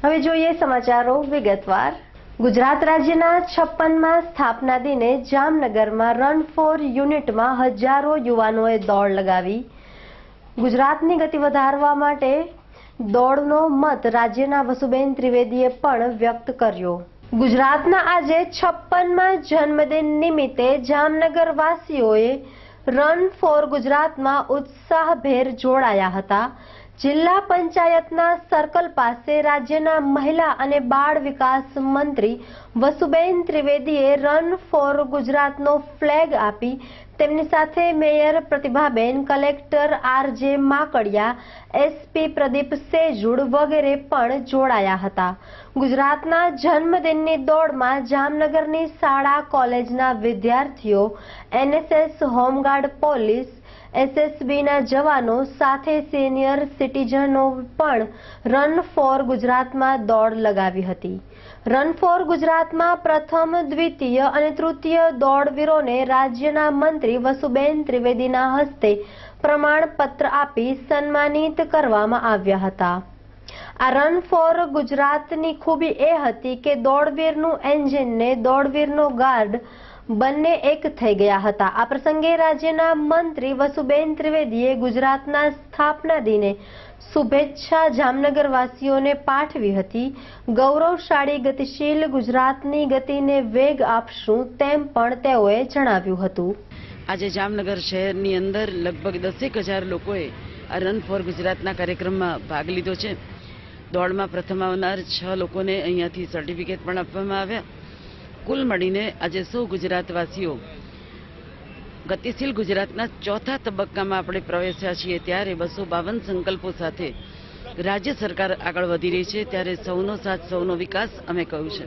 હવે જોઈએ સમાચારો વિગતવાર। ગુજરાત રાજ્યના 56મા સ્થાપના દિને જામનગરમાં રન ફોર યુનિટમાં હજારો યુવાનોએ દોડ લગાવી। ગુજરાતની ગતિ વધારવા માટે દોડનો મત રાજ્યના વસુબેન ત્રિવેદીએ પણ વ્યક્ત કર્યો। ગુજરાતના આજે 56મા જન્મદિન નિમિત્તે જામનગર વાસીઓએ રન ફોર ગુજરાતમાં ઉત્સાહભેર જોડાયા હતા। જિલ્લા પંચાયતના સર્કલ પાસે રાજ્યના મહિલા અને બાળ વિકાસ મંત્રી વસુબેન ત્રિવેદીએ રન ફોર ગુજરાતનો ફ્લેગ આપી તેમની સાથે મેયર પ્રતિભાબેન, કલેક્ટર આર.જે. માકડિયા, એસપી પ્રદીપ સેજુડ વગેરે પણ જોડાયા હતા। ગુજરાતના જન્મદિનની દોડમાં જામનગરની શાળા કોલેજના વિદ્યાર્થીઓ, એનએસએસ, હોમગાર્ડ, પોલીસ, એસએસબીના જવાનો સાથે સિનિયર સિટીઝનો પણ રન ફોર ગુજરાતમાં દોડ લગાવી હતી। રન ફોર ગુજરાતમાં પ્રથમ, દ્વિતીય અને તૃતીય દોડવીરોને રાજ્યના મંત્રી વસુબેન ત્રિવેદીના હસ્તે પ્રમાણપત્ર આપી સન્માનિત કરવામાં આવ્યા હતા। આ રન ફોર ગુજરાતની ખૂબી એ હતી કે દોડવીરનું એન્જિન ને દોડવીરનો ગાર્ડ બંને એક થઈ ગયા હતા। આ પ્રસંગે રાજ્યના મંત્રી વસુબેન ત્રિવેદીએ ગુજરાતના સ્થાપના દિને શુભેચ્છા જામનગરવાસીઓને પાઠવી હતી। ગૌરવશાળી ગતિશીલ ગુજરાતની ગતિને વેગ આપશું તેમ પણ તેઓએ જણાવ્યું હતું। આજે જામનગર શહેરની અંદર લગભગ 10,000 લોકોએ આ રન ફોર ગુજરાતના કાર્યક્રમમાં ભાગ લીધો છે। દોડમાં પ્રથમ આવનાર 6 લોકોને અહીંયાથી સર્ટિફિકેટ પણ આપવામાં આવ્યા। કુલ મળીને આજે સૌ ગુજરાતવાસીઓ ગતિશીલ ગુજરાતના ચોથા તબક્કામાં આપણે પ્રવેશ્યા છીએ। ત્યારે 252 સંકલ્પો સાથે રાજ્ય સરકાર આગળ વધી રહી છે। ત્યારે સૌનો સાથ, સૌનો વિકાસ અમે કહ્યું છે।